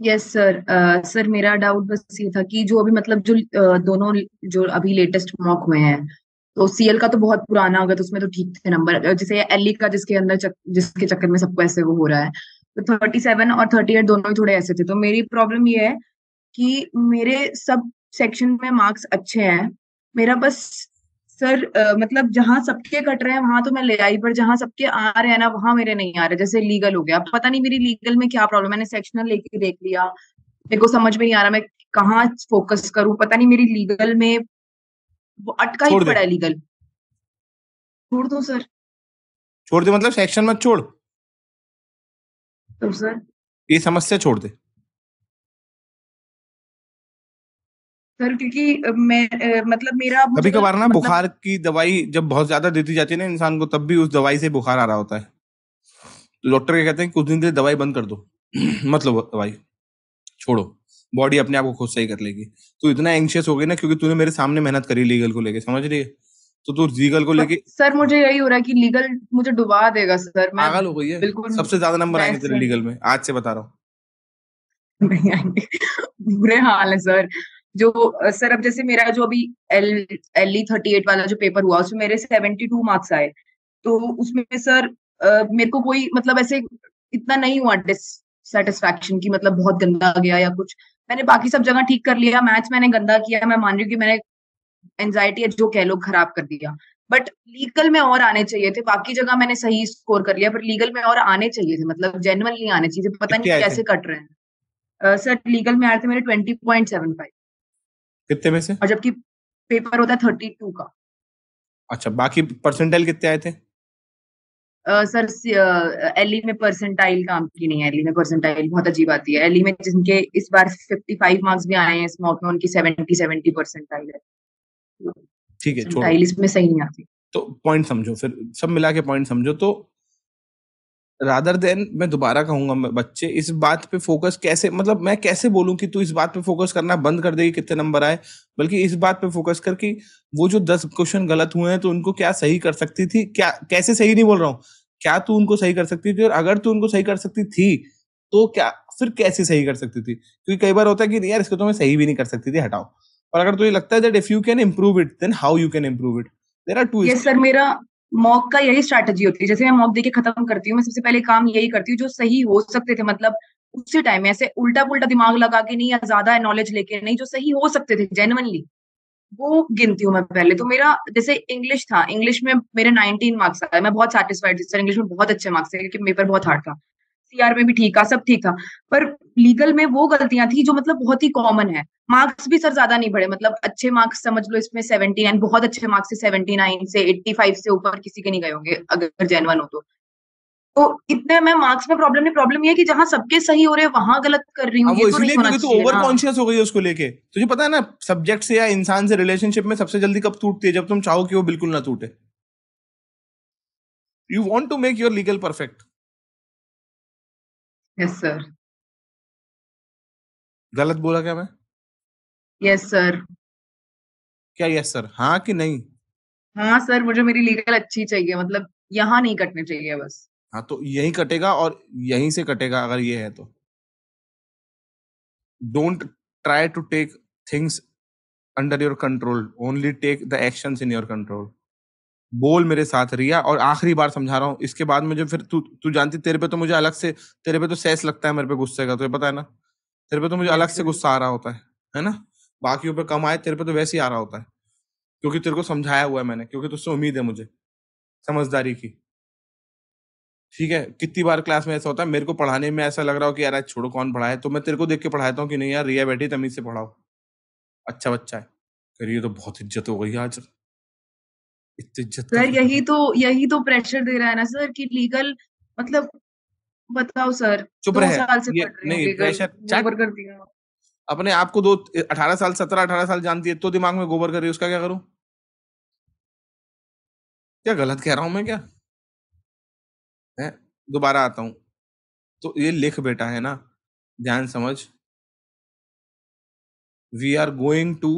Yes sir. Sir मेरा doubt बस ये था कि जो अभी मतलब जो दोनों जो अभी लेटेस्ट मॉक हुए हैं, तो सीएल का तो बहुत पुराना होगा, तो उसमें तो ठीक थे नंबर। जैसे एलई का जिसके अंदर जिसके चक्कर में सबको ऐसे वो हो रहा है, तो 37 और 38 दोनों ही थोड़े ऐसे थे। तो मेरी प्रॉब्लम ये है कि मेरे सब सेक्शन में मार्क्स अच्छे हैं। मेरा बस सर मतलब जहां सबके कट रहे हैं वहां तो मैं ले आई, पर जहां सबके आ रहे हैं ना वहां मेरे नहीं आ रहे। जैसे लीगल हो गया, पता नहीं मेरी लीगल में क्या प्रॉब्लम। मैंने सेक्शनल लेके देख लिया, मेरे को समझ में नहीं आ रहा मैं कहाँ फोकस करूं। पता नहीं मेरी लीगल में वो अटका ही छोड़ दे। पड़ा है लीगल। छोड़ दो सर। छोड़ दे मतलब सेक्शन मत छोड़, तो सर, ये समस्या छोड़ दे। सर क्योंकि मैं मतलब मेरा अब कभी मुझे कभार ना मतलब। बुखार की दवाई जब बहुत ज्यादा देती जाती है ना इंसान को, तब भी उस दवाई से बुखार आ रहा होता है। तो डॉक्टर क्या कहते हैं, कुछ दिन के लिए दवाई बंद कर दो। मत लो दवाई, छोड़ो, बॉडी अपने आप को खुद सही कर लेगी। तू इतना एंशियस हो गई ना क्योंकि तूने मेरे सामने मेहनत करी लीगल को लेके, समझ रही है? तो तू लीगल को लेके सर मुझे यही हो रहा है कि लीगल मुझे डुबा देगा सर। मैं पागल हो गई है। बिल्कुल सबसे ज्यादा नंबर मैं आएंगे तेरे सर लीगल में, आज से बता रहा हूँ। नहीं आएंगे। बुरे हाल है सर। जो सर अब जैसे मेरा जो अभी एल एल 38 वाला जो पेपर हुआ उसमें मेरे 72 मार्क्स आए। तो उसमें सर मेरे को कोई मतलब ऐसे इतना नहीं हुआ डिससेटिस्फैक्शन की मतलब बहुत गंदा गया या कुछ। मैंने बाकी सब जगह ठीक कर लिया, मैथ्स मैंने गंदा किया, मैं मान रही हूँ कि मैंने एंजाइटी जो कह लो खराब कर दिया। बट लीगल में और आने चाहिए थे। बाकी जगह मैंने सही स्कोर कर लिया, पर लीगल में और आने चाहिए थे, मतलब जेन्युइनली आने चाहिए थे। पता नहीं कितने आए थे? कैसे कट रहे हैं। सर लीगल में आए थे मेरे 20.75, कितने में से? और जबकि पेपर होता है 32 का। अच्छा, बाकी परसेंटाइल कितने आए थे? सर एलई में परसेंटाइल काम की नहीं है। एलई में परसेंटाइल बहुत अजीब आती है। एलई में जिनके इस बार 55 मार्क्स भी आए हैं स्मॉक में, उनकी 70 परसेंटाइल है। ठीक है, छोड़ो। परसेंटाइल इसमें सही नहीं आती। तो पॉइंट समझो, फिर सब मिला के पॉइंट समझो। तो रादर देन मैं दोबारा कहूंगा, बच्चे इस बात पे फोकस कैसे, मतलब मैं कैसे बोलूं कि तू इस बात पे फोकस करना बंद कर देगी कितने नंबर आए, बल्कि इस बात पे फोकस कर कि वो जो 10 क्वेश्चन गलत हुए हैं तो उनको क्या सही कर सकती थी, क्या कैसे सही नहीं बोल रहा हूँ, क्या तू उनको सही कर सकती थी, और अगर तू उनको सही कर सकती थी तो क्या, फिर कैसे सही कर सकती थी? क्योंकि कई बार होता है कि नहीं यार इसको तो मैं सही भी नहीं कर सकती थी, हटाओ। और अगर तुझे लगता है that if you can improve it then how you can improve it, there are two ये स्टेप। सर मेरा मॉक का यही स्ट्रैटेजी होती है। जैसे मैं मॉक देके खत्म करती हूँ, मैं सबसे पहले काम यही करती हूँ जो सही हो सकते थे, मतलब उसी टाइम में ऐसे उल्टा पुल्टा दिमाग लगा के नहीं या ज्यादा नॉलेज लेके नहीं, जो सही हो सकते थे जेन्युइनली वो गिनती हूँ मैं पहले। तो मेरा जैसे इंग्लिश था, इंग्लिश में मेरे 19 मार्क्स आए, मैं बहुत सेटिस्फाइड थी सर। इंग्लिश में बहुत अच्छे मार्क्स थे क्योंकि पेपर बहुत हार्ड था। सीआर में भी ठीक था, सब ठीक था। पर लीगल में वो गलतियां थी जो मतलब बहुत ही कॉमन है। मार्क्स भी सर ज्यादा नहीं बढ़े, मतलब अच्छे मार्क्स समझ लो इसमें 79, बहुत अच्छे मार्क्स से 79 से 85 से ऊपर किसी के नहीं गए होंगे अगर जेनवन हो तो। तो इतने में मार्क्स में प्रॉब्लम नहीं, प्रॉब्लम ये है कि जहां सबके सही हो रहे हैं वहां गलत कर रही हूँ। हाँ, ये वो तो नहीं इसीलिए होना क्योंकि तू चाहिए ओवर ना। कॉन्शियस हो गई है उसको लेके। तुझे पता है ना सब्जेक्ट से या इंसान से रिलेशनशिप में सबसे जल्दी कब टूटती है? जब तुम चाहो कि वो बिल्कुल ना टूटे। You want to make your legal perfect. Yes sir. गलत बोला क्या मैं? Yes sir. क्या यस सर, हाँ कि नहीं? हाँ सर, मुझे मेरी लीगल अच्छी चाहिए, मतलब यहाँ नहीं कटनी चाहिए बस। हाँ, तो यही कटेगा और यहीं से कटेगा अगर ये है तो। Don't try to take things under your control, only take the actions in your control. बोल मेरे साथ रिया, और आखिरी बार समझा रहा हूँ, इसके बाद मुझे फिर तू तू जानती, तेरे पे तो मुझे अलग से, तेरे पे तो सेस लगता है मेरे पे गुस्से का, तुझे पता है ना? तेरे पे तो मुझे अलग यस से सर। गुस्सा आ रहा होता है ना? बाकियों पे कम आए, तेरे पे तो वैसे ही आ रहा होता है, क्योंकि तेरे को समझाया हुआ है मैंने, क्योंकि तुझसे उम्मीद है मुझे समझदारी की। ठीक है, कितनी बार क्लास में ऐसा होता है, मेरे को पढ़ाने में ऐसा लग रहा हो कि यार आज छोड़ो कौन पढ़ाए, तो मैं तेरे को देख के पढ़ाता हूँ कि नहीं यार रिया बैठी तमीज से पढ़ाओ, अच्छा बच्चा है। फिर ये तो बहुत इज्जत हो गई आज, इतनी इज्जत का सर क्या है? यही तो प्रेशर दे रहा है ना सर कि लीगल मतलब। बताओ सर, चुप 2 रहे। साल से ये पढ़ रही हूँ नहीं, लीगल, प्रेशर चट। गोबर कर दिया। अपने आप को दो, 18 साल, 17-18 साल जानती है तो दिमाग में गोबर कर रही है, उसका क्या करूं? क्या गलत कह रहा हूं मैं क्या? है? दोबारा आता हूं। तो ये लिख बेटा, है ना? ध्यान समझ। We are going to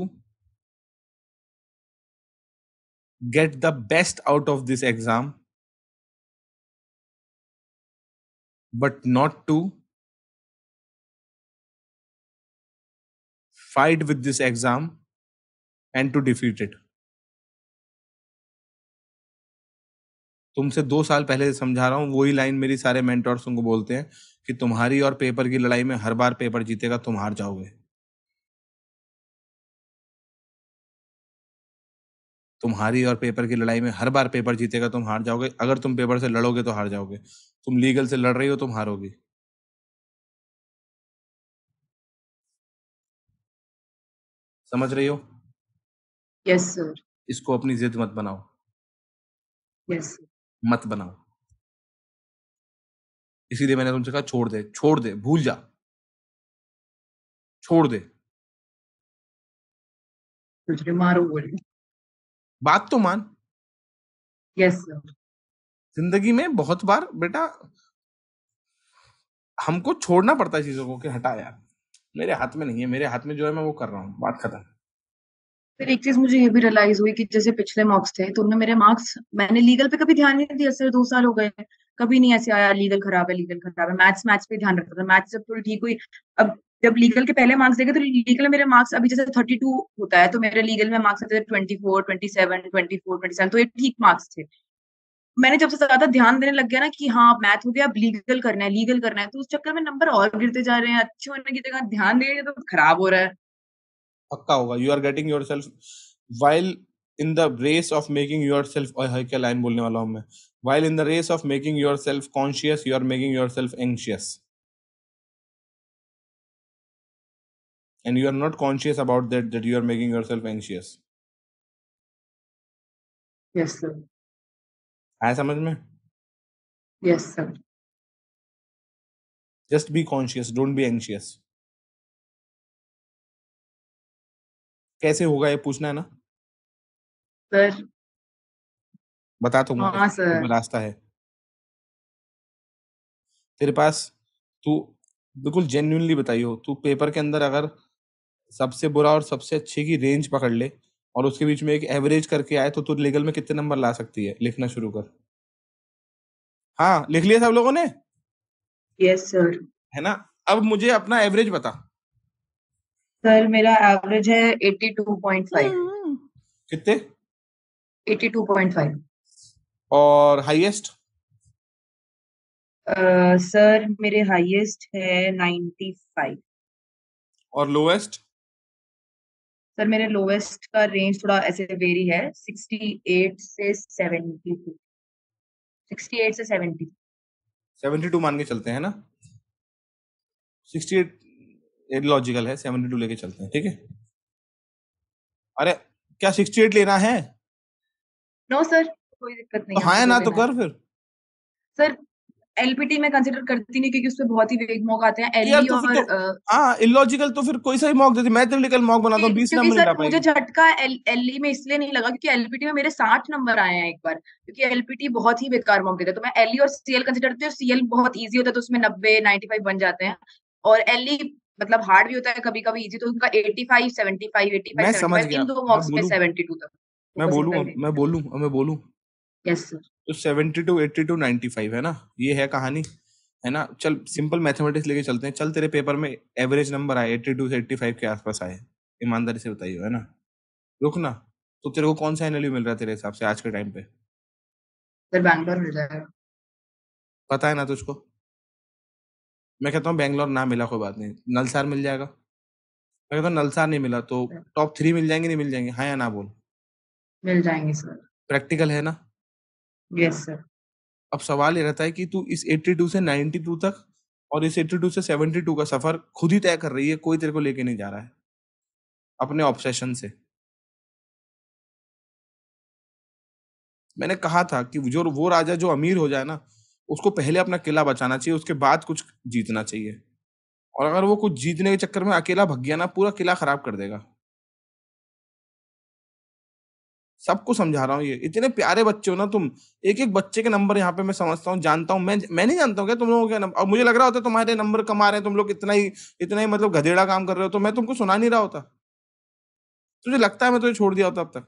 get the best out of this exam, but not to fight with this exam and to defeat it. तुमसे 2 साल पहले समझा रहा हूँ, वही लाइन मेरी सारे मेंटर्स उनको बोलते हैं कि तुम्हारी और पेपर की लड़ाई में हर बार पेपर जीतेगा, तुम हार जाओगे। तुम्हारी और पेपर की लड़ाई में हर बार पेपर जीतेगा, तुम हार जाओगे। अगर तुम पेपर से लड़ोगे तो हार जाओगे। तुम लीगल से लड़ रही हो, तुम हारोगी। समझ रही हो? Yes sir. इसको अपनी जिद मत बनाओ। यस मत बनाओ। इसीलिए मैंने तुमसे कहा छोड़ दे, छोड़ दे, भूल जा, छोड़ दे। सर, मारो बोली। बात तो मान। Yes sir. जिंदगी में बहुत बार बेटा हमको छोड़ना पड़ता है चीजों को कि हटा यार, मेरे हाथ में नहीं है, मेरे हाथ में जो है मैं वो कर रहा हूँ, बात खत्म। फिर एक चीज मुझे ये भी रियलाइज हुई कि जैसे पिछले मॉक्स थे तो उनमें मेरे मार्क्स, मैंने लीगल पे कभी ध्यान नहीं दिया सर, 2 साल हो गए, कभी नहीं ऐसे आया लीगल खराब है, लीगल खराब है। मैथ्स मैथ्स पे ध्यान रखता था, मैथ्स जब थोड़ी ठीक हुई, अब जब लीगल के पहले मार्क्स देखे तो लीगल में मेरे मार्क्स अभी जैसे 32 होता है, तो मेरे लीगल में मार्क्स आते थे 24, 27, 24, 27, तो ये ठीक मार्क्स थे। मैंने जब से ज्यादा ध्यान देने लग गया ना कि हाँ मैथ हो गया, अब लीगल करना है, लीगल करना है, तो उस चक्कर में नंबर और गिरते जा रहे हैं। अच्छे होने की जगह ध्यान दे रहे हैं तो खराब हो रहा है। पक्का होगा। You are getting yourself while in the race of making yourself, क्या लाइन बोलने वाला हूं मैं, while in the race of making yourself conscious, you are making yourself anxious, and you are not conscious about that you are making yourself anxious. Yes sir. आया समझ में? Yes sir. just be conscious, don't be anxious. कैसे होगा ये पूछना है ना? Sir. बता दूंगा, हाँ सर। रास्ता है तेरे पास। तू बिल्कुल जेन्युइनली बताइयो, तू पेपर के अंदर अगर सबसे बुरा और सबसे अच्छे की रेंज पकड़ ले और उसके बीच में एक एवरेज करके आए तो तू लीगल में कितने नंबर ला सकती है? लिखना शुरू कर। हाँ, लिख लिया सब लोगों ने? Yes sir. है ना? अब मुझे अपना एवरेज बता। सर मेरा एवरेज है 82.5। कितने? 82.5। और हाईएस्ट? सर मेरे हाईएस्ट है 95। और लोएस्ट? सर मेरे लोवेस्ट का रेंज थोड़ा ऐसे वेरी है, 68 से 72। 68 से 70। 72 मान के चलते हैं ना? 68 लॉजिकल है, 72 लेके चलते हैं, ठीक है? अरे क्या 68 लेना है? नो सर, कोई दिक्कत तो नहीं, हाँ आपको या जो ना तो लेना है। कर फिर। सर एलपीटी में कंसिडर करती नहीं क्योंकि उसपे बहुत ही वेग मॉक आते हैं, यार एलई तो फिर तो और हाँ इलॉजिकल, तो फिर कोई सा ही मॉक देती, मैथमेटिकल मॉक बनाता हूँ, 20 क्योंकि नंबर नहीं ला सर मुझे पाएगी। झटका एलई में इसलिए नहीं लगा क्योंकि एलपीटी में मेरे 60 नंबर आए हैं एक बार, क्योंकि एलपीटी बहुत ही बेकार मॉक देता है। तो मैं एलई और सीएल कंसिडर करती हूँ, सीएल बहुत इजी होता है तो उसमें 90, 95 बन जाते हैं, और एलई मतलब हार्ड भी होता है कभी कभी इजी, तो उनका 85, 75, 85, मैं समझ 75, गया। इन दो मैं मॉक्स में बोलूं 72 तक मैं फोकस बोलूं इतना ही अब लेंगे। मैं बोलूं अब मैं बोलूं यस सर। तो 72, 82, 95 है ना, ये है कहानी, है ना? चल सिंपल मैथमेटिक्स लेके चलते हैं। चल तेरे पेपर में एवरेज नंबर आए 82 से 85 के आसपास आए, ईमानदारी से बताइए, है ना? रुक ना। तो तेरे को कौन सा एनएलयू मिल रहा है तेरे हिसाब से आज के टाइम पे? सर बैंगलोर मिल जाएगा। पता है ना तुझको? मैं कहता हूँ बैंगलोर ना मिला कोई बात नहीं, नलसार मिल जाएगा। मैं कहता हूँ नलसार नहीं मिला तो टॉप 3 मिल जाएंगे, नहीं मिल जाएंगे? हाँ या ना बोल। मिल जाएंगे सर। प्रैक्टिकल है ना? Yes sir. अब सवाल ये रहता है कि तू इस 82 से 92 तक और इस 82 से 72 का सफर खुद ही तय कर रही है, कोई तेरे को लेके नहीं जा रहा है अपने ऑब्सेशन से। मैंने कहा था कि जो वो राजा जो अमीर हो जाए ना, उसको पहले अपना किला बचाना चाहिए, उसके बाद कुछ जीतना चाहिए। और अगर वो कुछ जीतने के चक्कर में अकेला भग गया ना, पूरा किला खराब कर देगा। सबको समझा रहा हूँ, ये इतने प्यारे बच्चे हो ना तुम, एक एक बच्चे के नंबर यहाँ पे मैं समझता हूँ, जानता हूँ। मैं नहीं जानता हूँ क्या तुम लोगों के नंबर, और मुझे लग रहा होता तुम्हारे नंबर कम आ रहे हैं, तुम लोग इतना ही मतलब गधेड़ा काम कर रहे हो, तो मैं तुमको सुना नहीं रहा होता। तुझे लगता है मैं तुझे छोड़ दिया होता अब तक?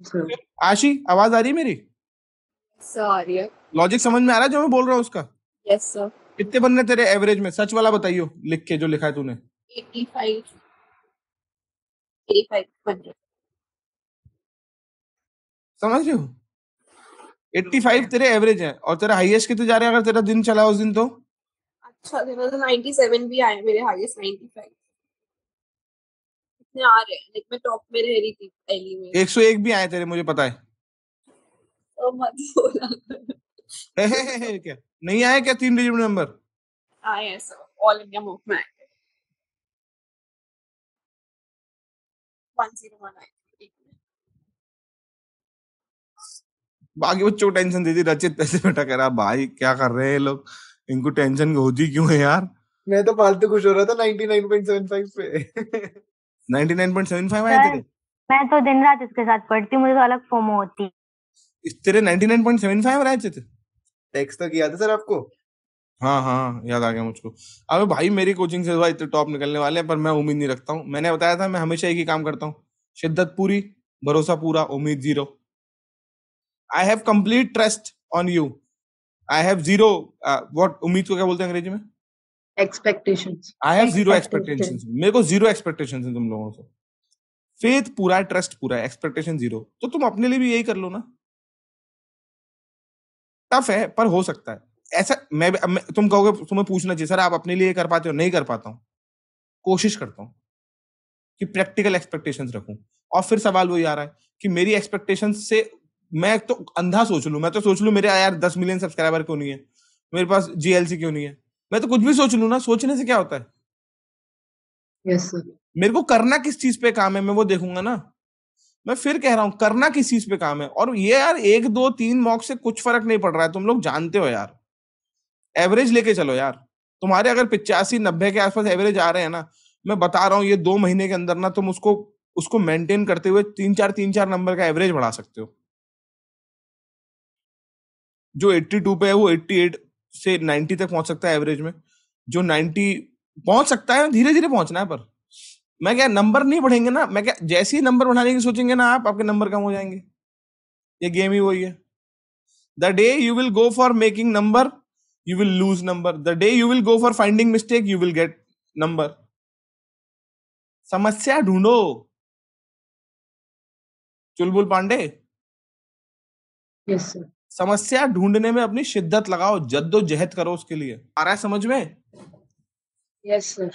सर। आशी, आवाज आ रही है मेरी? सर आ रही है। लॉजिक समझ में आ रहा है जो मैं बोल रहा हूँ उसका? Yes sir. कितने बनने तेरे एवरेज में? सच वाला बताइयो, लिख के जो लिखा है तूने। 85, 85, 100. समझ रहे हो? 85 तेरे एवरेज है और तेरा हाईएस्ट कितने जा रहे हैं अगर तेरा दिन चला उस दिन तो? अच्छा दिन तो 97 भी आए, मेरे हाईएस्ट 95 इतने आ रहे हैं, लाइक मैं टॉप में रह रही थी पहली में। 101 भी आए तेरे, मुझे पता है। तो मत बोला क्या नहीं आए क्या 3 डिजिट नंबर? आए हैं सब, ऑल इंडिया मूव में आए थे 101 आए थे एक में। बाकी बच्चों को टेंशन दे दी, रचित पैसे बैठा कह रहा भाई क्या कर रहे हैं ये लोग, इनको टेंशन होती क्यों है यार? मैं तो फालतू खुश हो रहा था 99.75 पे 99.75 आए तेरे? मैं तो दिन रात इसके साथ पढ़ती हूँ, मुझे तो अलग फोमो होती। तेरे 99.75 रहे थे? टेक्स्ट तो किया था सर आपको। हाँ हाँ याद आ गया मुझको। अबे भाई मेरी कोचिंग से भाई इतने टॉप निकलने वाले हैं, पर मैं उम्मीद नहीं रखता हूँ। मैंने बताया था मैं हमेशा एक ही काम करता हूँ, शिद्दत पूरी, भरोसा पूरा, उम्मीद zero. I have complete trust on you, I have zero what, उम्मीद को क्या बोलते हैं अंग्रेजी में? Expectations. I have zero expectations. मेरे को जीरो एक्सपेक्टेशंस है तुम लोगों से। फेथ पूरा है, ट्रस्ट पूरा है, एक्सपेक्टेशन जीरो। तो तुम अपने लिए भी यही कर लो ना। टफ है पर हो सकता है ऐसा। तुम कहोगे तुम्हें पूछना चाहिए सर आप अपने लिए कर पाते हो? नहीं कर पाता हूं, कोशिश करता हूं कि प्रैक्टिकल एक्सपेक्टेशंस रखूं। और फिर सवाल वही आ रहा है कि मेरी एक्सपेक्टेशंस से मैं तो अंधा सोच लूं। मैं तो सोच लूं मेरे यार 10 मिलियन सब्सक्राइबर क्यों नहीं है, मेरे पास जीएलसी क्यों नहीं है, मैं तो कुछ भी सोच लूं ना। सोचने से क्या होता है? Yes sir. मेरे को करना किस चीज पे काम है मैं वो देखूंगा ना। मैं फिर कह रहा हूं करना किस चीज पे काम है। और ये यार 1 2 3 मॉक से कुछ फर्क नहीं पड़ रहा है, तुम लोग जानते हो यार। एवरेज लेके चलो यार। तुम्हारे अगर 85-90 के आसपास एवरेज आ रहे हैं ना, मैं बता रहा हूँ ये 2 महीने के अंदर ना तुम उसको मेंटेन करते हुए 3-4 नंबर का एवरेज बढ़ा सकते हो। जो 82 पे है वो 88 से 90 तक पहुंच सकता है एवरेज में। जो 90 पहुंच सकता है, धीरे धीरे पहुंचना है। पर मैं क्या, नंबर नहीं बढ़ेंगे ना। मैं क्या, जैसे ही नंबर बढ़ाने की सोचेंगे ना आपके नंबर कम हो जाएंगे। ये गेम ही वही है। The day you will go for making number, you will lose number. The day you will go for finding mistake, you will get number. समस्या ढूंढो। चुलबुल पांडे, यस सर। समस्या ढूंढने में अपनी शिद्दत लगाओ, जद्दोजहद करो उसके लिए। आ रहा है समझ में? Yes sir.